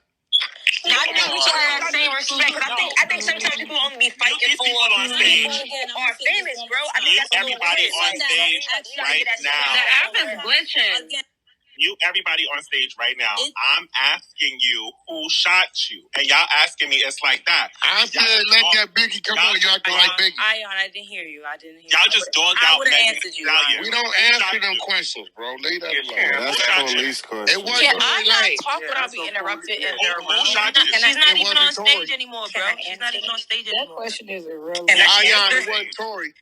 I think we should have that same respect. I think sometimes people only be fighting for on stage. are famous, bro. I mean, that's Everybody on stage right now. The app is glitching. You, everybody on stage right now, I'm asking you who shot you. And y'all asking me, it's like that. I said, let that Biggie come on. Y'all acting like Biggie. I didn't hear you. Y'all just dogged out. I would have answered you. We don't answer them questions, bro. Leave that alone. That's police question. It wasn't I talk without being interrupted. she's not even on stage anymore, bro. She's not even on stage anymore. That question is irrelevant. Aayanx, it wasn't Tory.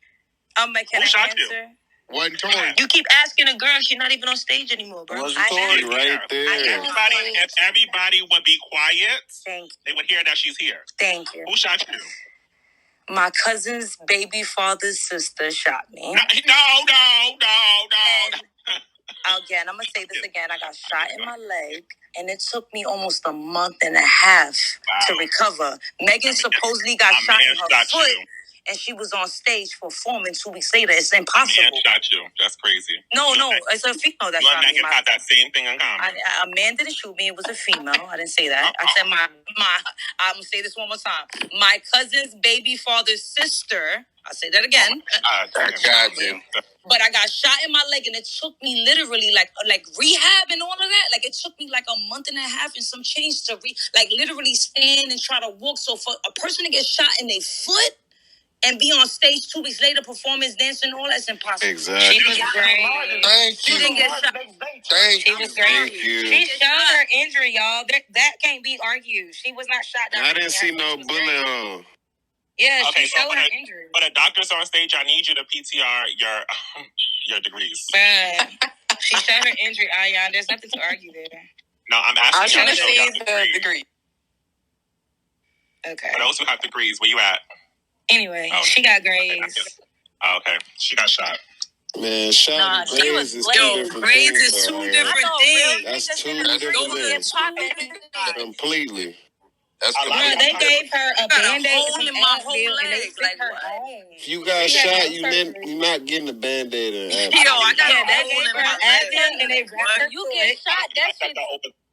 Can I answer? Wasn't Tory. You keep asking a girl, she's not even on stage anymore, bro. Wasn't Tory right there. If everybody would be quiet, they would hear that she's here. Thank you. Who shot you? My cousin's baby father's sister shot me. No. Again, I'm gonna say this again. I got shot in my leg, and it took me almost a month and a half to recover. Megan supposedly got shot in her foot, and she was on stage performing 2 weeks later. It's impossible. A man shot you. That's crazy. No, it's a female that shot me. Megan had that same thing in common. A man didn't shoot me. It was a female. I didn't say that. I said my. I'm gonna say this one more time. My cousin's baby father's sister. I'll say that again. I got you. But I got shot in my leg, and it took me literally like rehab and all of that. Like it took me like a month and a half and some change to literally stand and try to walk. So for a person to get shot in their foot and be on stage 2 weeks later, performance, dancing, all that's impossible. Exactly. She was great. Thank you. She didn't get shot. She was great. Thank you. She showed her injury, y'all. That can't be argued. She was not shot down. I didn't see no bullet on. Yeah, okay, she showed her injury. But a doctor's on stage. I need you to PTR your degrees. But she showed her injury, Aayanx. There's nothing to argue there. No, I'm asking you to show your the degree. Okay. For those who have degrees, where you at? Anyway, she got grades. Oh, okay. She got shot. Man, shot and grades is two different things. Grades is two different things. That's two different things. Completely. That's they gave her a band-aid in my whole leg. Like her if you got shot, you're not getting a band-aid. Yo, I got a hole in my leg. And they wrapped her You get shot, that shit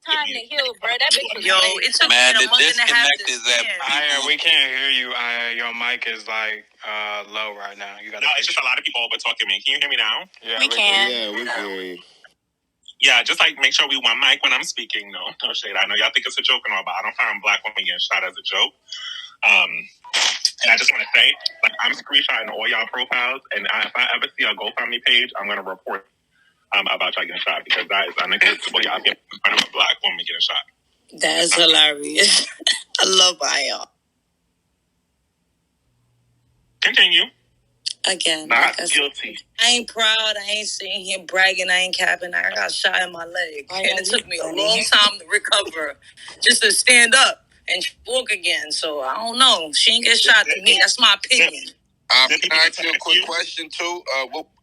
time to heal, bro. That bitch was it took me a month and a half to stand. Aya, we can't hear you. Aya, your mic is like low right now. You gotta. No, it's just a lot of people over talking me. Can you hear me now? Yeah, we can. Yeah, we can hear you. Yeah, just like make sure we want mic when I'm speaking. No shade. I know y'all think it's a joke and all, but I don't find black women getting shot as a joke. And I just want to say, like, I'm screenshotting all y'all profiles, and if I ever see a GoFundMe page, I'm gonna report about y'all getting shot because that is unacceptable. Y'all get in front of a black woman getting shot. That's hilarious. I love Aayanx. Continue. Again, Not guilty. I ain't proud. I ain't sitting here bragging. I ain't capping. I got shot in my leg. And it took me a long time to recover just to stand up and walk again. So I don't know. She ain't get shot to me. That's my opinion. Can I ask you a quick question, too?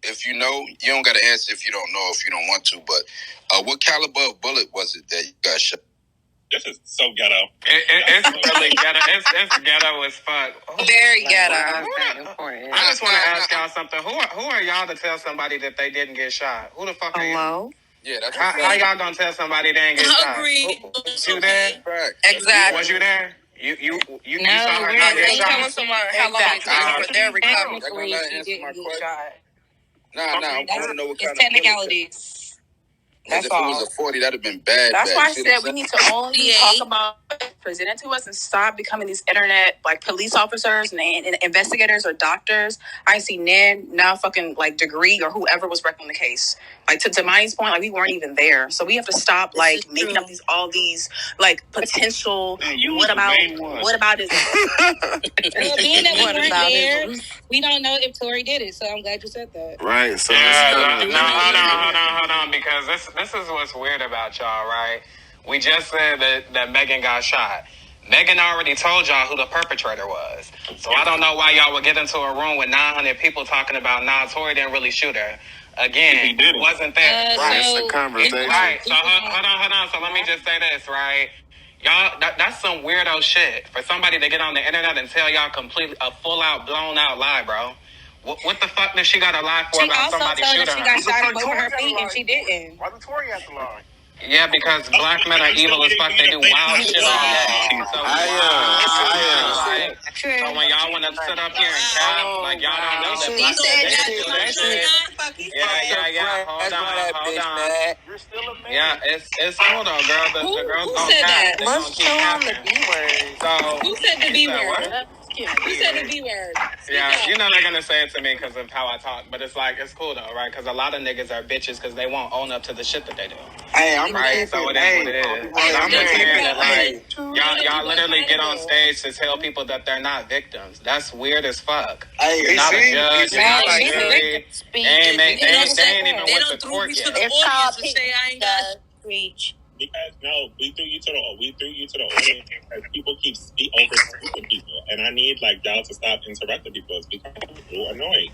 If you know, you don't got to answer if you don't know, if you don't want to, but what caliber of bullet was it that you got shot? This is so ghetto. It's really ghetto. It's ghetto as fuck. Very ghetto. I just want to ask y'all something. Who are y'all to tell somebody that they didn't get shot? Who the fuck are you? Yeah, that's how y'all gonna tell somebody they didn't get shot? Agreed. You there? Right. Exactly. Was you there? You no, saw her not get shot? How long it takes for their recovery. They're gonna let answer my question. Nah, I want to know what kind of technicalities. That's if all. It was a 40, that'd have been bad. That's why I said we need to only talk about presented to us and stop becoming these internet police officers and investigators or doctors. I see Nan now fucking degree or whoever was wrecking the case. To Maya's point, we weren't even there. So we have to stop making up all these potential. What about is well, being that we weren't there, we don't know if Tory did it. So I'm glad you said that. Right. So hold on, because this is what's weird about y'all, right? We just said that Megan got shot. Megan already told y'all who the perpetrator was. So I don't know why y'all would get into a room with 900 people talking about, Tory didn't really shoot her. Again, he wasn't there. Right, it's a conversation. Right, so hold on. So let me just say this, right? Y'all, that's some weirdo shit. For somebody to get on the internet and tell y'all completely a full-out, blown-out lie, bro. What the fuck did she got to lie for about somebody shooting her? She got shot in both her feet and she didn't. Why did Torey have to lie? Yeah, because black men are evil as fuck. They do wild shit all day. So when y'all want to sit up here and cap, y'all don't know that black men do that shit. Yeah. Hold on. You're still a man. Yeah, it's cool though, girl. The girls don't cap. Let's show on the B word. Who said the B word? Who said the B word? Yeah, you know they're gonna say it to me because of how I talk, but it's cool though, right? Because a lot of niggas are bitches because they won't own up to the shit that they do. Hey, I'm right. So it is what it is. I'm just saying that y'all literally get on stage to tell people that they're not victims. That's weird as fuck. You're not a judge. You're not a jury. They ain't even went to court yet. It's called I ain't got reach. Because we threw you to the audience because people keep over people, and I need y'all to stop interrupting people. It's becoming a little annoying.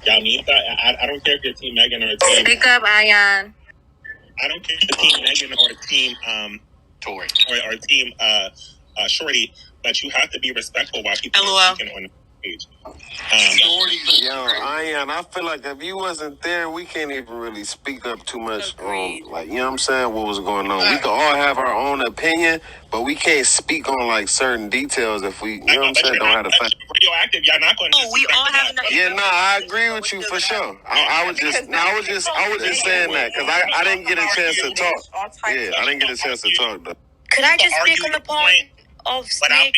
Y'all need that. I don't care if you're Team Megan or Team. Speak up, Aayanx. I don't care if team Megan or team Tory or team Shorty, but you have to be respectful while people are speaking on the page. I feel like if you wasn't there, we can't even really speak up too much on, like, you know what I'm saying, what was going on. We can all have our own opinion, but we can't speak on, like, certain details if we, you know what I'm saying, don't have the fact. Radioactive, y'all not going to we all have I agree with you for sure. I was just saying that because I didn't get a chance to talk. Yeah, I didn't get a chance to talk though. Could I just speak on the point of Snake?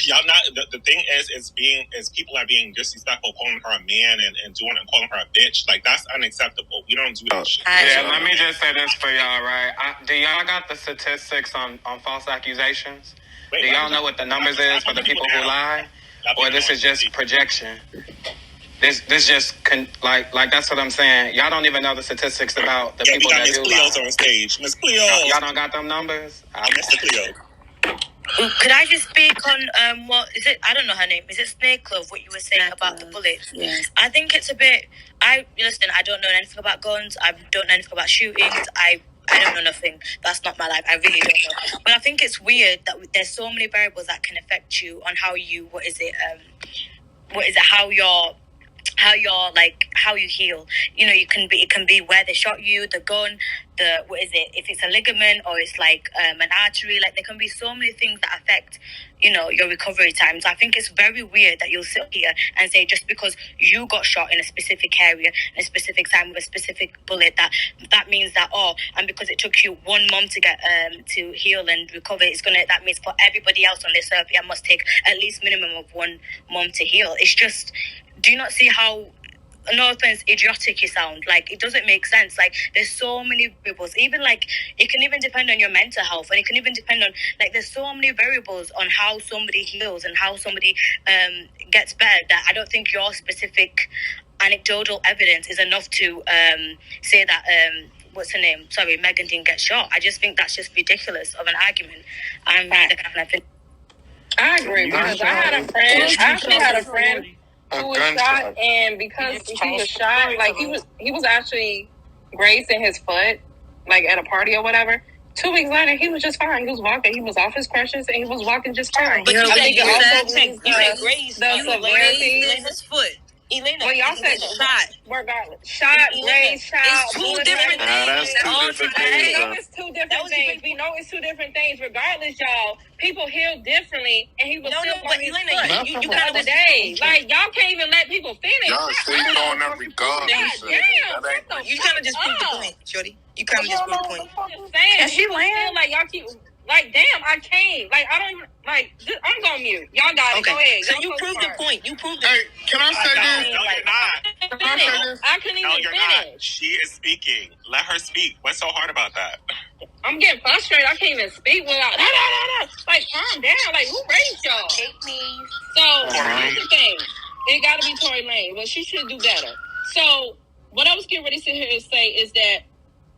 Y'all not. The thing is people are being disrespectful, calling her a man and calling her a bitch. Like, that's unacceptable. We don't do that shit. Yeah, let me just say this for y'all, right? Do y'all got the statistics on false accusations? Do y'all know what the numbers is for the people who lie? Or this is just projection? This just like that's what I'm saying. Y'all don't even know the statistics about the people that do lie. Miss Cleo's on stage. Miss Cleo. Y'all don't got them numbers? Miss Cleo. Could I just speak on what is it? I don't know her name. Is it Snake Club? What you were saying about the bullets? Yes. I think it's a bit. I don't know anything about guns. I don't know anything about shootings. I don't know nothing. That's not my life. I really don't know. But I think it's weird that there's so many variables that can affect you on how you how you heal. You know, it can be where they shot you, the gun, if it's a ligament or it's like an artery. Like, there can be so many things that affect, you know, your recovery time. So I think it's very weird that you'll sit here and say just because you got shot in a specific area, in a specific time with a specific bullet, that means that, and because it took you 1 month to get to heal and recover, that means for everybody else on this earth it must take at least minimum of 1 month to heal. It's just, do you not see how, no offense, idiotic you sound? Like, it doesn't make sense. Like, there's so many variables. Even, like, it can even depend on your mental health, and it can even depend on, like, there's so many variables on how somebody heals and how somebody gets better, that I don't think your specific anecdotal evidence is enough to say that what's her name? Sorry, Megan didn't get shot. I just think that's just ridiculous of an argument. I agree, because I actually had a friend who was shot, and because he was shot, like, he was actually grazed in his foot, like at a party or whatever. 2 weeks later, he was just fine. He was walking. He was off his crutches, and he was walking just fine. But you said grazed. The severity in his foot. Elena, well, y'all said shot, grazed, shot. It's two different things. It's two different things. We know it's two different things. Regardless, y'all, people heal differently, and he was still on his foot. You got the day. Like, y'all can't even let people finish. Y'all still going up regardless. You kind of just proved the point, Shorty. You kind of just proved the point. And she land like y'all keep. Like, damn, I can't. Like, I don't even, like, I'm going mute. Y'all got it. Go ahead. So you proved the point. You proved it. Hey, can I say this? No, you're not. Can I say this? I couldn't even finish. Not. She is speaking. Let her speak. What's so hard about that? I'm getting frustrated. I can't even speak without, like, calm down. Like, who raised y'all? So, here's the thing. It got to be Tory Lane, but she should do better. So, what I was getting ready to sit here and say is that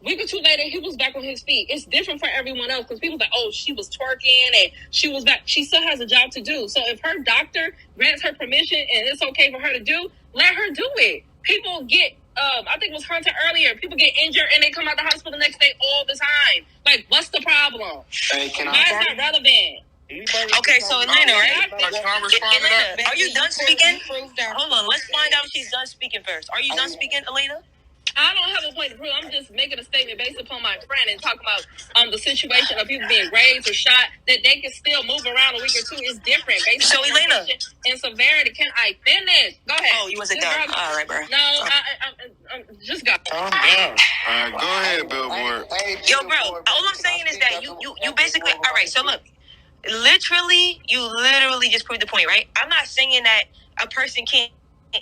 a week or two later, he was back on his feet. It's different for everyone else, because people like, she was twerking and she was back. She still has a job to do. So if her doctor grants her permission and it's okay for her to do, let her do it. People get, I think it was Hunter earlier, people get injured and they come out the hospital the next day all the time. Like, what's the problem? Why is that relevant? Okay, so Elena, right? Can I respond to that? Are you done speaking? Hold on, let's find out if she's done speaking first. Are you done speaking, Elena? I don't have a point to prove. I'm just making a statement based upon my friend and talking about the situation of people being grazed or shot, that they can still move around a week or two. Is different based on Elena and severity. Can I finish? Go ahead. Oh, you wasn't done. All right, bro. No, I just got. Calm down. All right, go ahead, Billboard. Yo, bro. All I'm saying is that you basically. All right. So look, you literally just proved the point, right? I'm not saying that a person can't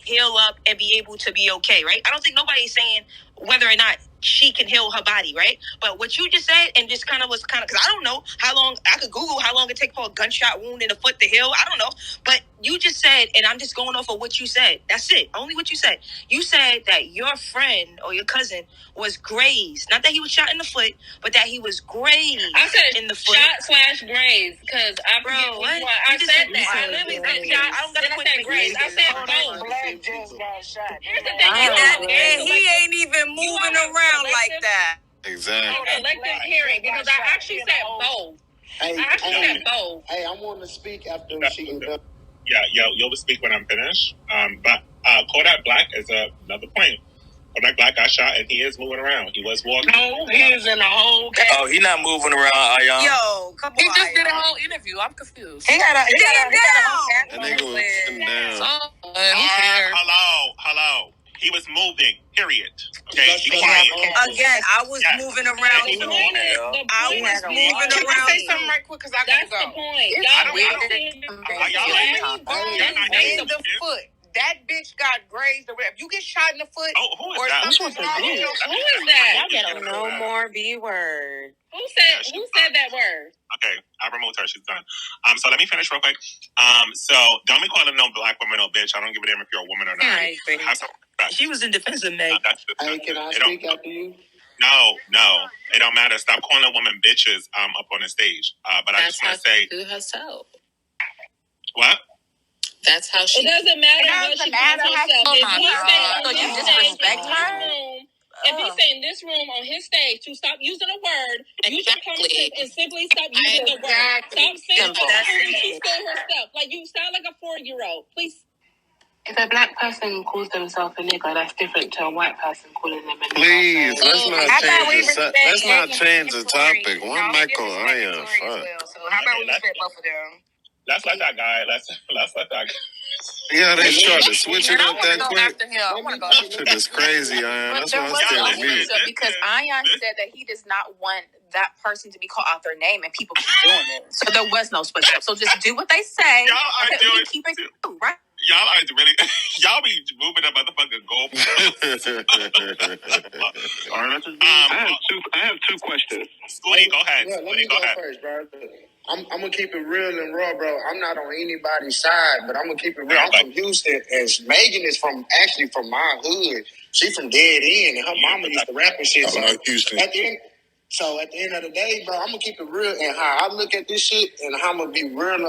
heal up and be able to be okay, right? I don't think nobody's saying whether or not she can heal her body, right? But what you just said, and just because I don't know how long, I could Google how long it takes for a gunshot wound in the foot to heal. I don't know. But you just said, and I'm just going off of what you said. That's it. Only what you said. You said that your friend or your cousin was grazed. Not that he was shot in the foot, but that he was grazed in the foot. Shot/grazed, because I forget what? I said that. I literally said shot. I don't got to put grazed. I said both. Here's the thing. He ain't even Exactly. Collective hearing, because I actually said both. Hey, I want to speak after she is done. Yeah, you'll speak when I'm finished. But Kodak Black is another point. Kodak Black got shot and he is moving around. He was walking. No, he is in the whole case. Oh, he not moving around, Aayanx. Yo, come on. He just did a whole interview. I'm confused. He got a That nigga was sitting down. Hello. He was moving, period. Okay, be quiet. Again, I was moving around. He was Can I say something right quick? Because I got to go. That's the point. In the foot. That bitch got grazed. If you get shot in the foot, who is that? Who is that? No more B word. Who said that word? Okay, I removed her. She's done. So let me finish real quick. So don't be calling no black woman no bitch. I don't give a damn if you're a woman or not. She was in defense of Meg. Hey, can I speak after you? No, it don't matter. Stop calling women bitches up on the stage. But I just want to say, do herself. what? That's how she. It doesn't matter what she calls herself. So you disrespect her? If he say in this room on his stage to stop using a word, use your common sense and simply stop using the word. Stop saying she said herself. Like you sound like a 4-year-old. Please. If a black person calls themselves a nigger, that's different to a white person calling them a nigger. Please, let's not change the topic. One Michael Aayanx. So how about we respect both of them? Let's let that guy. Let's let that guy. Yeah, they tried to switch it up that quick. I want to go. Shit is crazy, Aayanx. That's why I stay on mute. Because Aayanx said that he does not want that person to be called out their name, and people keep doing it. So there was no switch up. So just do what they say. Y'all are doing keep it true, right? Y'all are really. Y'all be moving a motherfucking goalpost. All right, I have two questions. Scooty, go ahead. Let me go first, bro. I'm gonna keep it real and raw, bro. I'm not on anybody's side, but I'm gonna keep it real. I'm from Houston, and Megan is from my hood. She from Dead End, and her mama used to rap and shit. So Houston. At the end of the day, bro, I'm gonna keep it real and how I look at this shit, and how I'm gonna be real.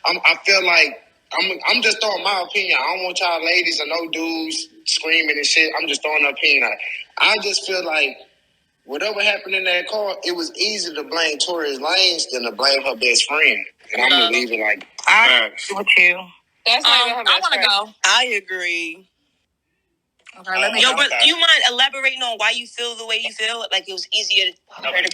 I feel like I'm just throwing my opinion. I don't want y'all ladies or no dudes screaming and shit. I'm just throwing an opinion out. I just feel like whatever happened in that car, it was easier to blame Tory Lanez than to blame her best friend. And I'm gonna leave it like I agree with you. That's not even her best I want to go. I agree. Okay, but do you mind elaborating on why you feel the way you feel? Like it was easier to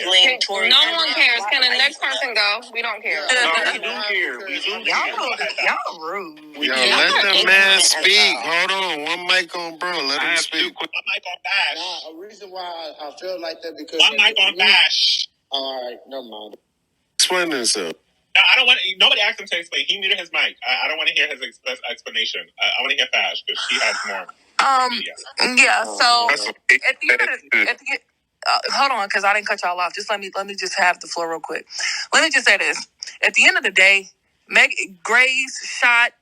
blame Tory. No one cares. Can the next person go? We don't care. No, we do care. Y'all rude. Yo, let the man speak. Hold on. One mic on bro. Let him speak. One mic on Bash. Nah, a reason why I feel like that because One mic on Bash. All right, never mind. Explain himself. No, I don't want. Nobody asked him to explain. He muted his mic. I don't want to hear his explanation. I want to hear Bash because she has more. Yeah. So at the end, hold on, because I didn't cut y'all off. Just let me just have the floor real quick. Let me just say this: at the end of the day, Meg Gray's shot